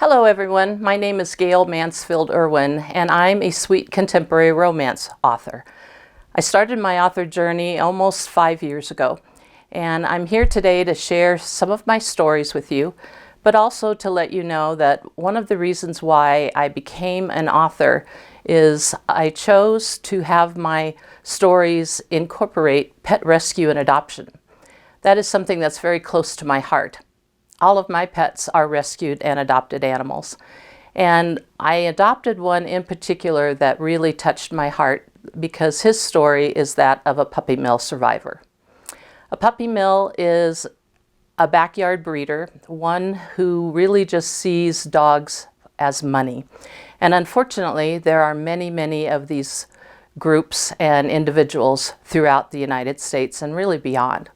Hello everyone, my name is Gayle M Irwin and I'm a sweet contemporary romance author. I started my author journey almost 5 years ago, and I'm here today to share some of my stories with you, but also to let you know that one of the reasons why I became an author is I chose to have my stories incorporate pet rescue and adoption. That is something that's very close to my heart. All of my pets are rescued and adopted animals. And I adopted one in particular that really touched my heart because his story is that of a puppy mill survivor. A puppy mill is a backyard breeder, one who really just sees dogs as money. And unfortunately, there are many of these groups and individuals throughout the United States and really beyond.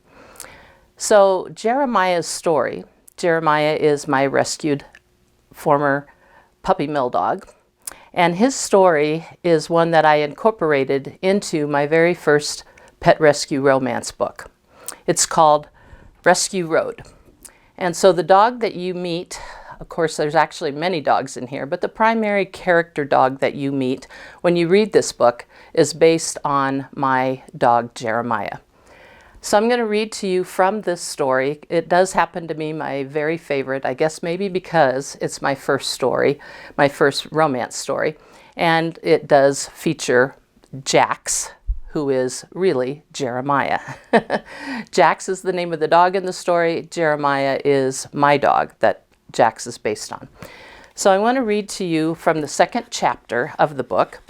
So Jeremiah's story, Jeremiah is my rescued former puppy mill dog, and his story is one that I incorporated into my very first pet rescue romance book. It's called Rescue Road. And so the dog that you meet, of course there's actually many dogs in here, but the primary character dog that you meet when you read this book is based on my dog Jeremiah. So I'm going to read to you from this story. It does happen to be my very favorite, I guess maybe because it's my first story, my first romance story, and it does feature Jax, who is really Jeremiah. Jax is the name of the dog in the story. Jeremiah is my dog that Jax is based on. So I want to read to you from the second chapter of the book.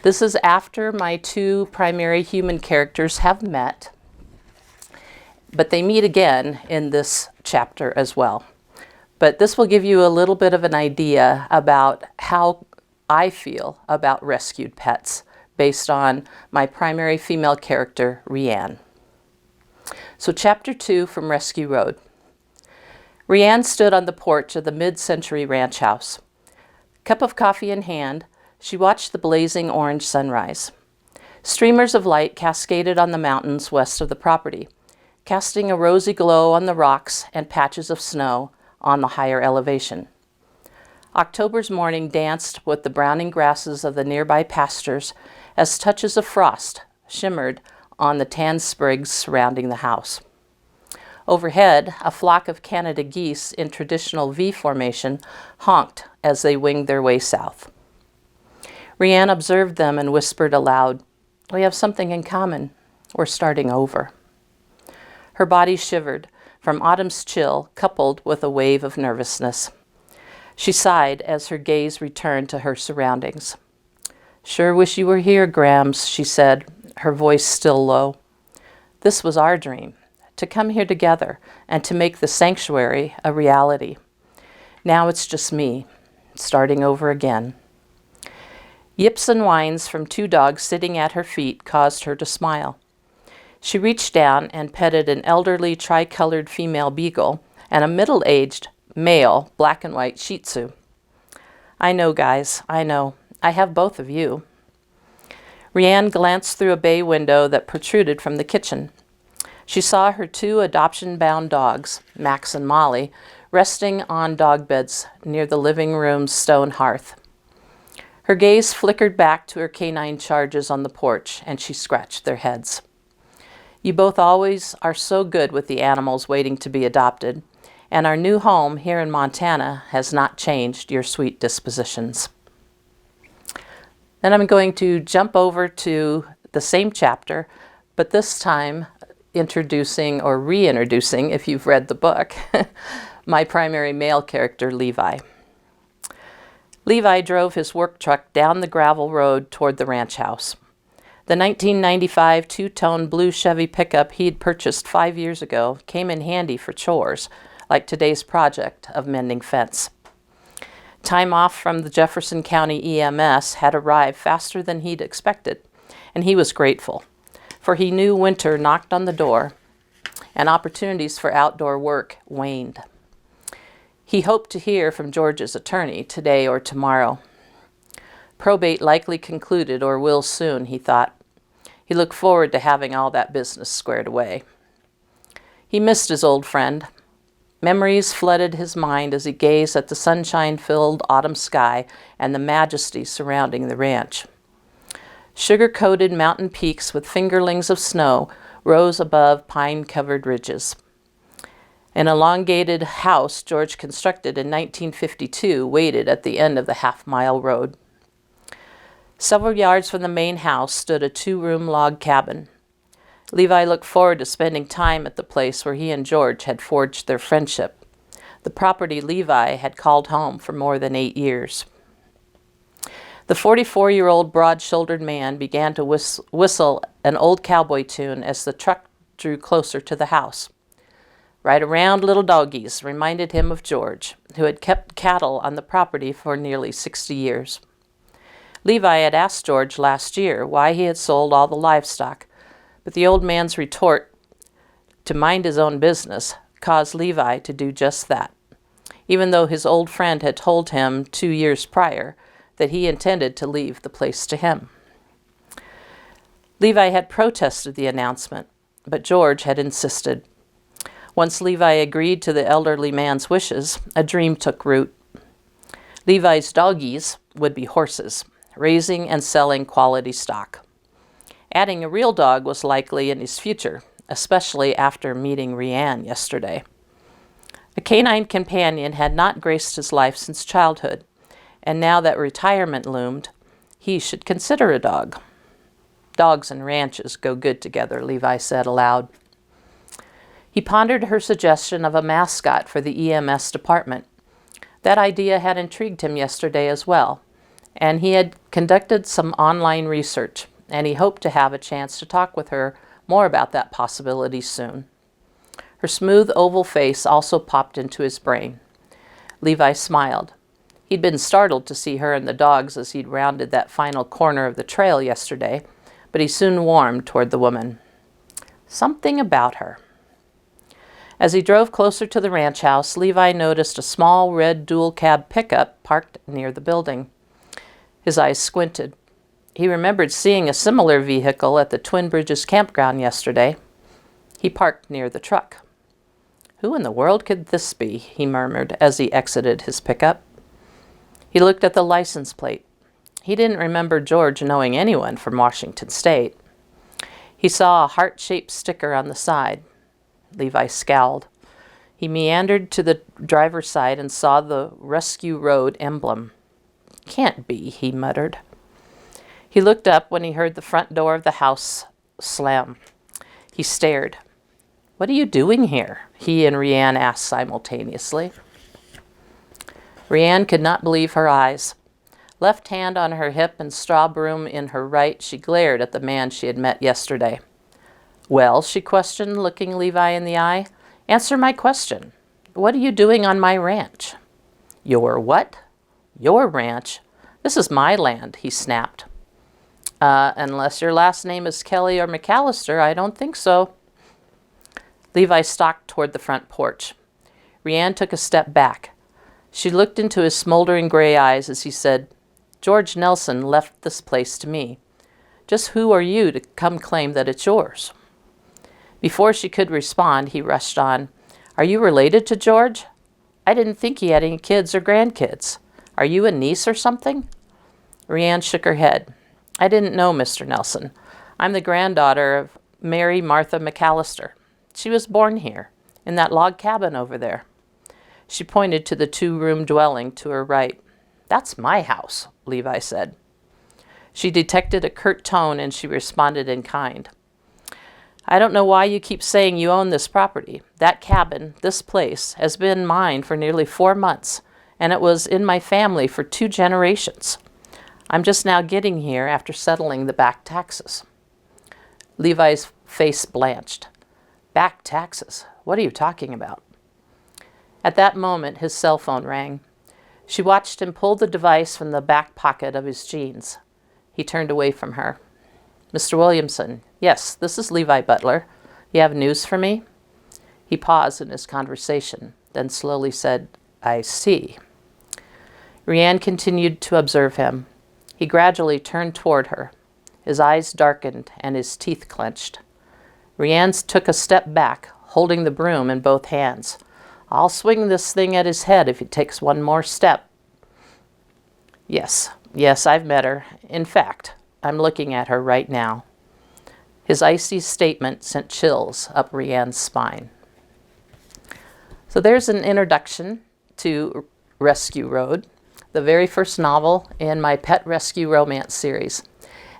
This is after my two primary human characters have met, but they meet again in this chapter as well. But this will give you a little bit of an idea about how I feel about rescued pets based on my primary female character, Rianne. So chapter 2 from Rescue Road. Rianne stood on the porch of the mid-century ranch house. Cup of coffee in hand, she watched the blazing orange sunrise. Streamers of light cascaded on the mountains west of the property, casting a rosy glow on the rocks and patches of snow on the higher elevation. October's morning danced with the browning grasses of the nearby pastures as touches of frost shimmered on the tan sprigs surrounding the house. Overhead, a flock of Canada geese in traditional V formation honked as they winged their way south. Rianne observed them and whispered aloud, "We have something in common. We're starting over." Her body shivered from autumn's chill, coupled with a wave of nervousness. She sighed as her gaze returned to her surroundings. "Sure wish you were here, Grams," she said, her voice still low. "This was our dream, to come here together and to make the sanctuary a reality. Now it's just me, starting over again." Yips and whines from two dogs sitting at her feet caused her to smile. She reached down and petted an elderly tri-colored female beagle and a middle-aged male black and white Shih Tzu. "I know, guys, I know. I have both of you." Rianne glanced through a bay window that protruded from the kitchen. She saw her two adoption-bound dogs, Max and Molly, resting on dog beds near the living room's stone hearth. Her gaze flickered back to her canine charges on the porch, and she scratched their heads. "You both always are so good with the animals waiting to be adopted, and our new home here in Montana has not changed your sweet dispositions." Then I'm going to jump over to the same chapter, but this time introducing or reintroducing, if you've read the book, my primary male character, Levi. Levi drove his work truck down the gravel road toward the ranch house. The 1995 two-tone blue Chevy pickup he'd purchased 5 years ago came in handy for chores, like today's project of mending fence. Time off from the Jefferson County EMS had arrived faster than he'd expected, and he was grateful, for he knew winter knocked on the door and opportunities for outdoor work waned. He hoped to hear from George's attorney today or tomorrow. Probate likely concluded or will soon, he thought. He looked forward to having all that business squared away. He missed his old friend. Memories flooded his mind as he gazed at the sunshine-filled autumn sky and the majesty surrounding the ranch. Sugar-coated mountain peaks with fingerlings of snow rose above pine-covered ridges. An elongated house George constructed in 1952 waited at the end of the half-mile road. Several yards from the main house stood a 2-room log cabin. Levi looked forward to spending time at the place where he and George had forged their friendship, the property Levi had called home for more than 8 years. The 44-year-old broad-shouldered man began to whistle an old cowboy tune as the truck drew closer to the house. Right around little doggies reminded him of George, who had kept cattle on the property for nearly 60 years. Levi had asked George last year why he had sold all the livestock, but the old man's retort to mind his own business caused Levi to do just that, even though his old friend had told him 2 years prior that he intended to leave the place to him. Levi had protested the announcement, but George had insisted. Once Levi agreed to the elderly man's wishes, a dream took root. Levi's doggies would be horses, raising and selling quality stock. Adding a real dog was likely in his future, especially after meeting Rianne yesterday. A canine companion had not graced his life since childhood, and now that retirement loomed, he should consider a dog. Dogs and ranches go good together, Levi said aloud. He pondered her suggestion of a mascot for the EMS department. That idea had intrigued him yesterday as well, and he had conducted some online research, and he hoped to have a chance to talk with her more about that possibility soon. Her smooth oval face also popped into his brain. Levi smiled. He'd been startled to see her and the dogs as he'd rounded that final corner of the trail yesterday, but he soon warmed toward the woman. Something about her. As he drove closer to the ranch house, Levi noticed a small red dual-cab pickup parked near the building. His eyes squinted. He remembered seeing a similar vehicle at the Twin Bridges campground yesterday. He parked near the truck. Who in the world could this be? He murmured as he exited his pickup. He looked at the license plate. He didn't remember George knowing anyone from Washington State. He saw a heart-shaped sticker on the side. Levi scowled. He meandered to the driver's side and saw the Rescue Road emblem. Can't be, he muttered. He looked up when he heard the front door of the house slam. He stared. What are you doing here? He and Rianne asked simultaneously. Rianne could not believe her eyes. Left hand on her hip and straw broom in her right, she glared at the man she had met yesterday. Well, she questioned, looking Levi in the eye. Answer my question. What are you doing on my ranch? Your what? Your ranch? This is my land, he snapped. Unless your last name is Kelly or McAllister, I don't think so. Levi stalked toward the front porch. Rianne took a step back. She looked into his smoldering gray eyes as he said, George Nelson left this place to me. Just who are you to come claim that it's yours? Before she could respond, he rushed on. Are you related to George? I didn't think he had any kids or grandkids. Are you a niece or something? Rianne shook her head. I didn't know Mr. Nelson. I'm the granddaughter of Mary Martha McAllister. She was born here, in that log cabin over there. She pointed to the 2-room dwelling to her right. That's my house, Levi said. She detected a curt tone and she responded in kind. I don't know why you keep saying you own this property. That cabin, this place, has been mine for nearly 4 months, and it was in my family for 2 generations. I'm just now getting here after settling the back taxes. Levi's face blanched. Back taxes? What are you talking about? At that moment, his cell phone rang. She watched him pull the device from the back pocket of his jeans. He turned away from her. Mr. Williamson, yes, this is Levi Butler. You have news for me? He paused in his conversation, then slowly said, I see. Rianne continued to observe him. He gradually turned toward her. His eyes darkened and his teeth clenched. Rianne took a step back, holding the broom in both hands. I'll swing this thing at his head if he takes one more step. Yes, I've met her. In fact, I'm looking at her right now. His icy statement sent chills up Rianne's spine. So there's an introduction to Rescue Road, the very first novel in my pet rescue romance series.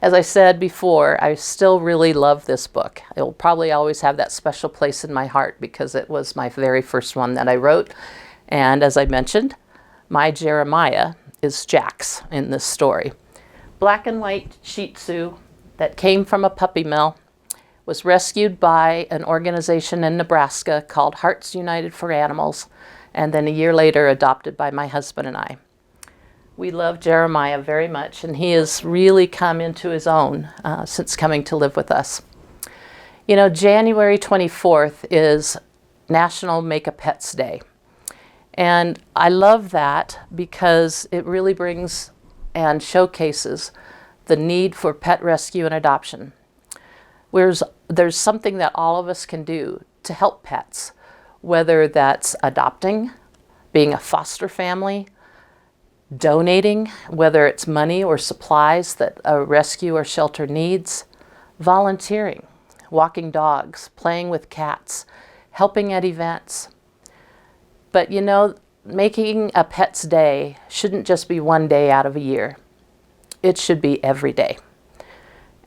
As I said before, I still really love this book. It will probably always have that special place in my heart because it was my very first one that I wrote. And as I mentioned, my Jeremiah is Jax in this story. Black and white Shih Tzu that came from a puppy mill, was rescued by an organization in Nebraska called Hearts United for Animals, and then a year later adopted by my husband and I. We love Jeremiah very much, and he has really come into his own since coming to live with us. You know, January 24th is National Make a Pets Day. And I love that because it really brings and showcases the need for pet rescue and adoption. Whereas there's something that all of us can do to help pets, whether that's adopting, being a foster family, donating, whether it's money or supplies that a rescue or shelter needs, volunteering, walking dogs, playing with cats, helping at events. But you know, making a pet's day shouldn't just be one day out of a year. It should be every day.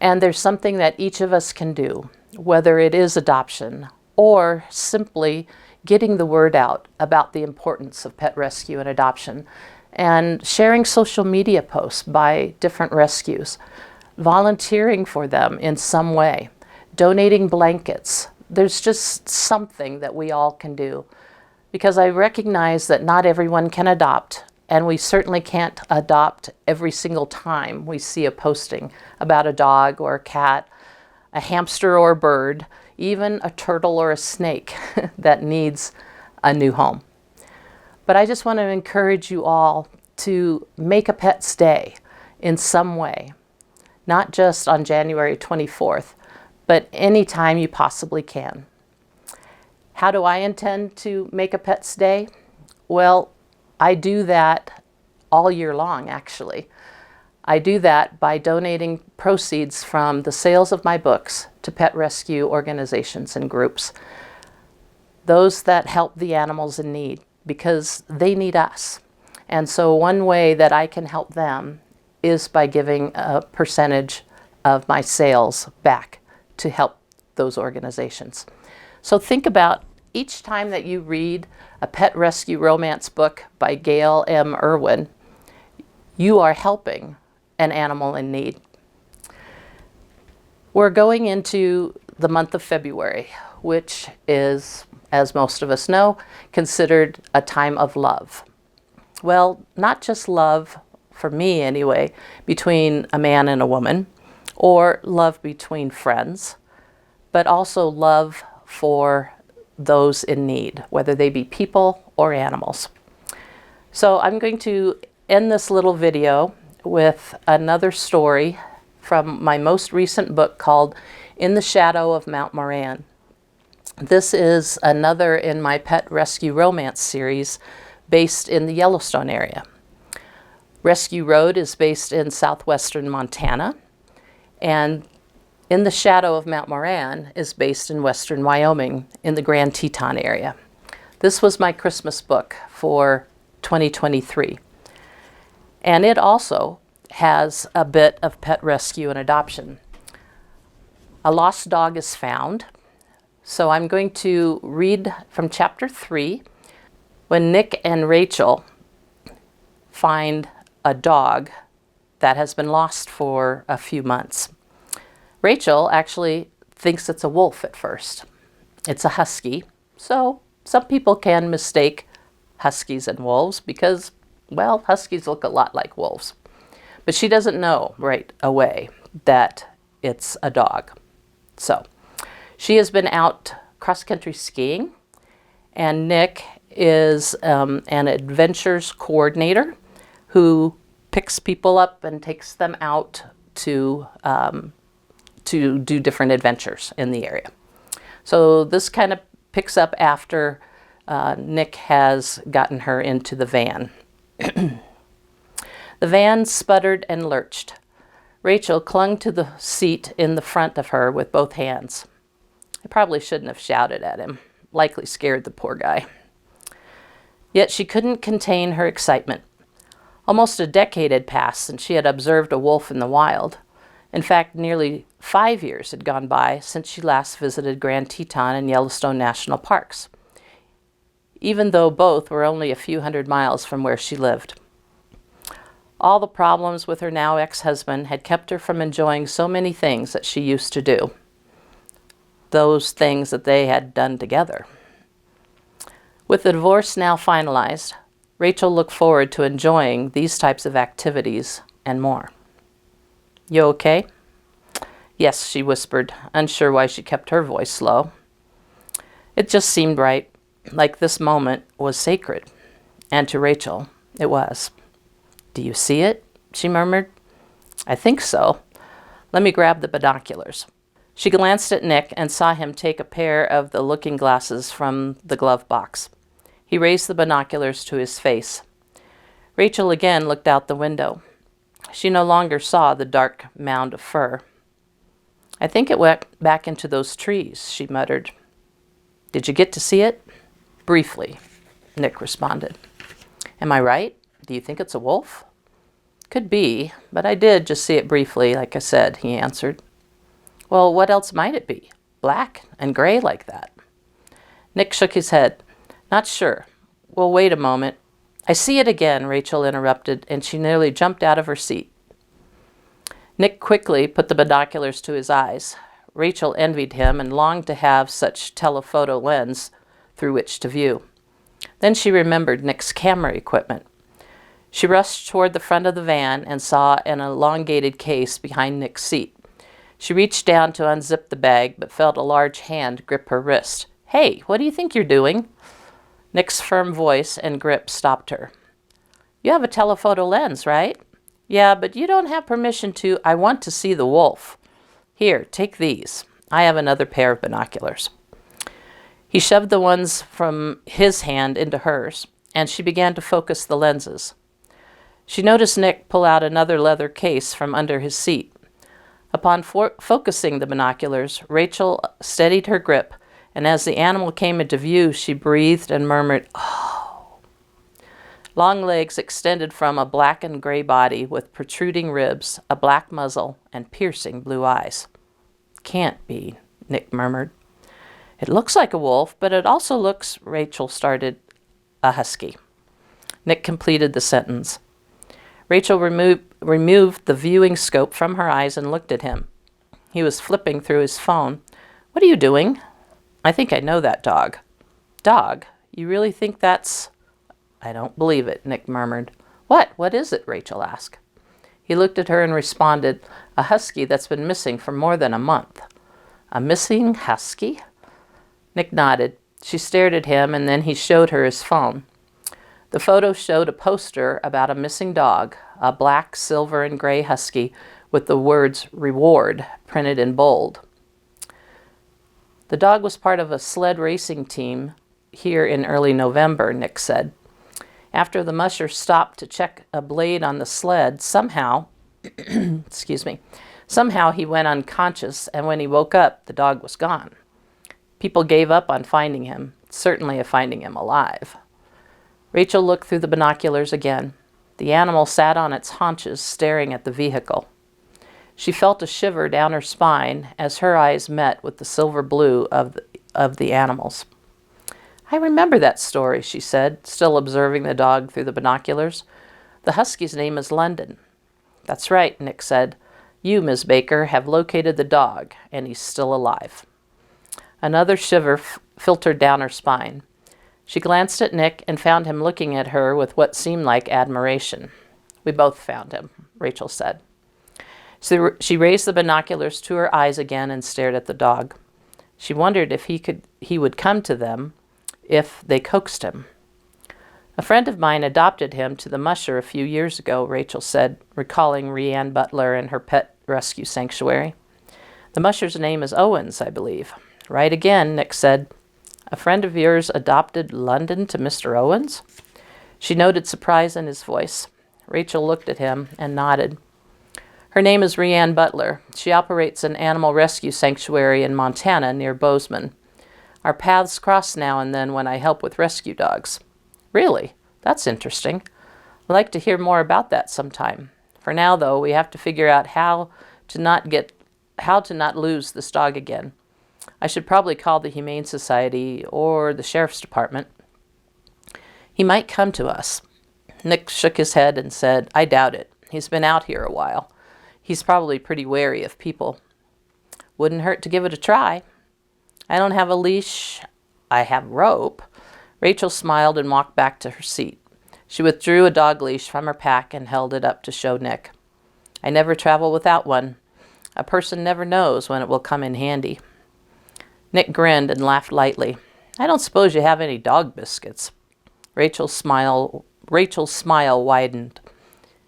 And there's something that each of us can do, whether it is adoption or simply getting the word out about the importance of pet rescue and adoption, and sharing social media posts by different rescues, volunteering for them in some way, donating blankets. There's just something that we all can do, because I recognize that not everyone can adopt, and we certainly can't adopt every single time we see a posting about a dog or a cat, a hamster or a bird, even a turtle or a snake that needs a new home. But I just want to encourage you all to make a pet's day in some way, not just on January 24th, but anytime you possibly can. How do I intend to make a pet's day? Well, I do that all year long, actually. I do that by donating proceeds from the sales of my books to pet rescue organizations and groups, those that help the animals in need, because they need us. And so one way that I can help them is by giving a percentage of my sales back to help those organizations. So think about each time that you read a pet rescue romance book by Gayle M Irwin, you are helping an animal in need. We're going into the month of February, which is, as most of us know, considered a time of love. Well, not just love, for me anyway, between a man and a woman, or love between friends, but also love for those in need, whether they be people or animals. So I'm going to end this little video with another story from my most recent book called In the Shadow of Mount Moran. This is another in my pet rescue romance series based in the Yellowstone area. Rescue Road is based in southwestern Montana, and In the Shadow of Mount Moran is based in western Wyoming in the Grand Teton area. This was my Christmas book for 2023. And it also has a bit of pet rescue and adoption. A lost dog is found. So I'm going to read from chapter 3, when Nick and Rachel find a dog that has been lost for a few months. Rachel actually thinks it's a wolf at first. It's a husky, so some people can mistake huskies and wolves because, well, huskies look a lot like wolves. But she doesn't know right away that it's a dog. So she has been out cross-country skiing, and Nick is an adventures coordinator who picks people up and takes them out to do different adventures in the area. So this kind of picks up after Nick has gotten her into the van. The van sputtered and lurched. Rachel clung to the seat in the front of her with both hands. I probably shouldn't have shouted at him. Likely scared the poor guy. Yet she couldn't contain her excitement. Almost a decade had passed since she had observed a wolf in the wild. In fact, nearly 5 years had gone by since she last visited Grand Teton and Yellowstone National Parks, even though both were only a few hundred miles from where she lived. All the problems with her now ex-husband had kept her from enjoying so many things that she used to do. Those things that they had done together. With the divorce now finalized, Rachel looked forward to enjoying these types of activities and more. "You okay?" "Yes," she whispered, unsure why she kept her voice low. It just seemed right, like this moment was sacred. And to Rachel, it was. "Do you see it?" she murmured. "I think so. Let me grab the binoculars." She glanced at Nick and saw him take a pair of the looking glasses from the glove box. He raised the binoculars to his face. Rachel again looked out the window. She no longer saw the dark mound of fur. "I think it went back into those trees," she muttered. "Did you get to see it?" "Briefly," Nick responded. "Am I right? Do you think it's a wolf?" "Could be, but I did just see it briefly, like I said," he answered. "Well, what else might it be? Black and gray like that?" Nick shook his head. "Not sure. Well, wait a moment." "I see it again," Rachel interrupted, and she nearly jumped out of her seat. Nick quickly put the binoculars to his eyes. Rachel envied him and longed to have such telephoto lens through which to view. Then she remembered Nick's camera equipment. She rushed toward the front of the van and saw an elongated case behind Nick's seat. She reached down to unzip the bag, but felt a large hand grip her wrist. "Hey, what do you think you're doing?" Nick's firm voice and grip stopped her. "You have a telephoto lens, right?" "Yeah, but you don't have permission to—" "I want to see the wolf." "Here, take these. I have another pair of binoculars." He shoved the ones from his hand into hers, and she began to focus the lenses. She noticed Nick pull out another leather case from under his seat. Upon focusing the binoculars, Rachel steadied her grip, and as the animal came into view, she breathed and murmured, "Oh." Long legs extended from a black and gray body with protruding ribs, a black muzzle, and piercing blue eyes. "Can't be," Nick murmured. "It looks like a wolf, but it also looks," Rachel started, "a husky." Nick completed the sentence. Rachel removed the viewing scope from her eyes and looked at him. He was flipping through his phone. "What are you doing?" "I think I know that dog." "Dog? You really think that's—" "I don't believe it," Nick murmured. What is it?" Rachel asked. He looked at her and responded, "A husky that's been missing for more than a month." "A missing husky?" Nick nodded. She stared at him, and then he showed her his phone. The photo showed a poster about a missing dog, a black, silver, and gray husky with the words "Reward" printed in bold. "The dog was part of a sled racing team here in early November," Nick said. "After the musher stopped to check a blade on the sled, somehow he went unconscious, and when he woke up, the dog was gone. People gave up on finding him, certainly of finding him alive." Rachel looked through the binoculars again. The animal sat on its haunches, staring at the vehicle. She felt a shiver down her spine as her eyes met with the silver blue of the animal's. "I remember that story," she said, still observing the dog through the binoculars. "The husky's name is London." "That's right," Nick said. "You, Ms. Baker, have located the dog, and he's still alive." Another shiver filtered down her spine. She glanced at Nick and found him looking at her with what seemed like admiration. "We both found him," Rachel said. So she raised the binoculars to her eyes again and stared at the dog. She wondered if he would come to them if they coaxed him. "A friend of mine adopted him to the musher a few years ago," Rachel said, recalling Rhiann Butler and her pet rescue sanctuary. "The musher's name is Owens, I believe." "Right again," Nick said. A friend of yours adopted London to Mr. Owens? She noted surprise in his voice. Rachel looked at him and nodded. Her name is Rianne Butler. She operates an animal rescue sanctuary in Montana near Bozeman. Our paths cross now and then when I help with rescue dogs. Really? That's interesting. I'd like to hear more about that sometime. For now, though, we have to figure out how to not lose this dog again. I should probably call the Humane Society or the Sheriff's Department. He might come to us. Nick shook his head and said, I doubt it. He's been out here a while. He's probably pretty wary of people. Wouldn't hurt to give it a try. I don't have a leash. I have rope. Rachel smiled and walked back to her seat. She withdrew a dog leash from her pack and held it up to show Nick. I never travel without one. A person never knows when it will come in handy. Nick grinned and laughed lightly. I don't suppose you have any dog biscuits. Rachel's smile widened.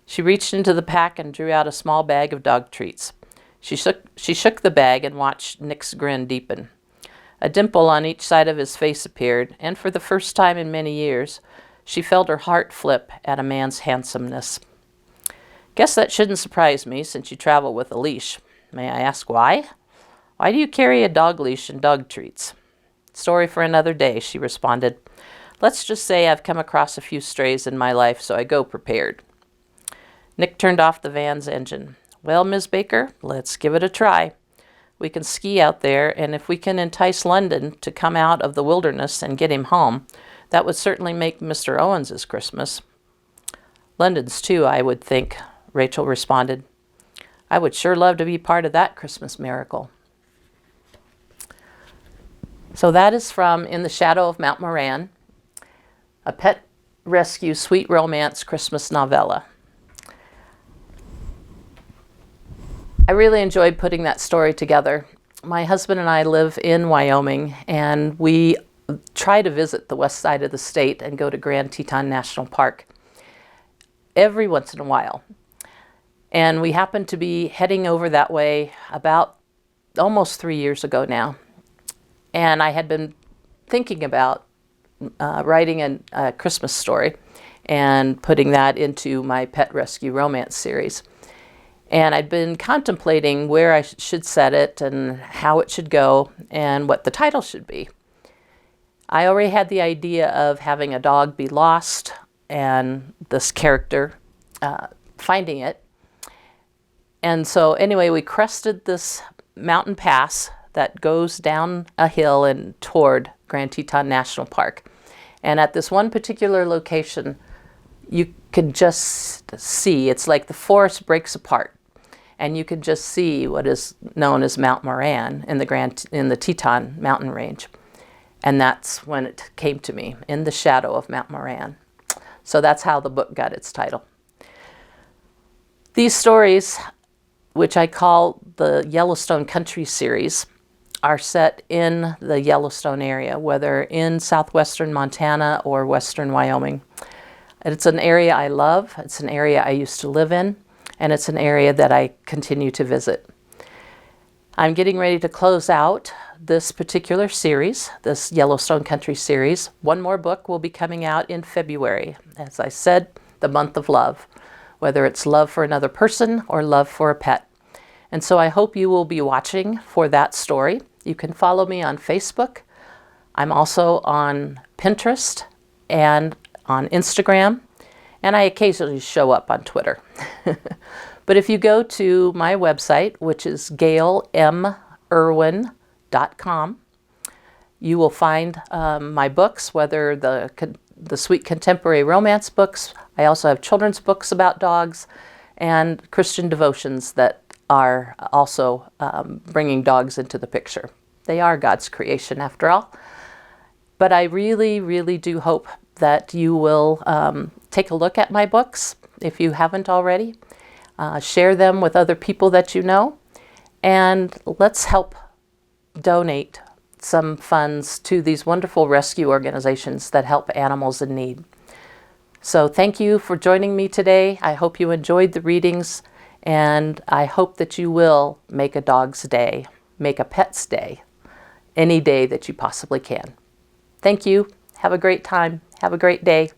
She reached into the pack and drew out a small bag of dog treats. She shook the bag and watched Nick's grin deepen. A dimple on each side of his face appeared, and for the first time in many years, she felt her heart flip at a man's handsomeness. Guess that shouldn't surprise me since you travel with a leash. May I ask why? Why do you carry a dog leash and dog treats? Story for another day, she responded. Let's just say I've come across a few strays in my life, so I go prepared. Nick turned off the van's engine. Well, Ms. Baker, let's give it a try. We can ski out there, and if we can entice London to come out of the wilderness and get him home, that would certainly make Mr. Owens's Christmas. London's too, I would think, Rachel responded. I would sure love to be part of that Christmas miracle. So that is from In the Shadow of Mount Moran, a pet rescue sweet romance Christmas novella. I really enjoyed putting that story together. My husband and I live in Wyoming, and we try to visit the west side of the state and go to Grand Teton National Park every once in a while. And we happened to be heading over that way about almost 3 years ago now. And I had been thinking about writing a Christmas story and putting that into my pet rescue romance series. And I'd been contemplating where I should set it and how it should go and what the title should be. I already had the idea of having a dog be lost and this character finding it. And so anyway, we crested this mountain pass that goes down a hill and toward Grand Teton National Park. And at this one particular location, you can just see, it's like the forest breaks apart. And you can just see what is known as Mount Moran in the Teton mountain range. And that's when it came to me, In the Shadow of Mount Moran. So that's how the book got its title. These stories, which I call the Yellowstone Country series, are set in the Yellowstone area, whether in southwestern Montana or western Wyoming. It's an area I love. It's an area I used to live in. And it's an area that I continue to visit. I'm getting ready to close out this particular series, this Yellowstone Country series. One more book will be coming out in February. As I said, the month of love, whether it's love for another person or love for a pet. And so I hope you will be watching for that story. You can follow me on Facebook. I'm also on Pinterest and on Instagram. And I occasionally show up on Twitter. But if you go to my website, which is GayleMIrwin.com, you will find my books, whether the sweet contemporary romance books. I also have children's books about dogs and Christian devotions that are also bringing dogs into the picture. They are God's creation after all. But I really, really do hope that you will take a look at my books if you haven't already. Share them with other people that you know. And let's help donate some funds to these wonderful rescue organizations that help animals in need. So thank you for joining me today. I hope you enjoyed the readings, and I hope that you will make a dog's day, make a pet's day, any day that you possibly can. Thank you. Have a great time. Have a great day.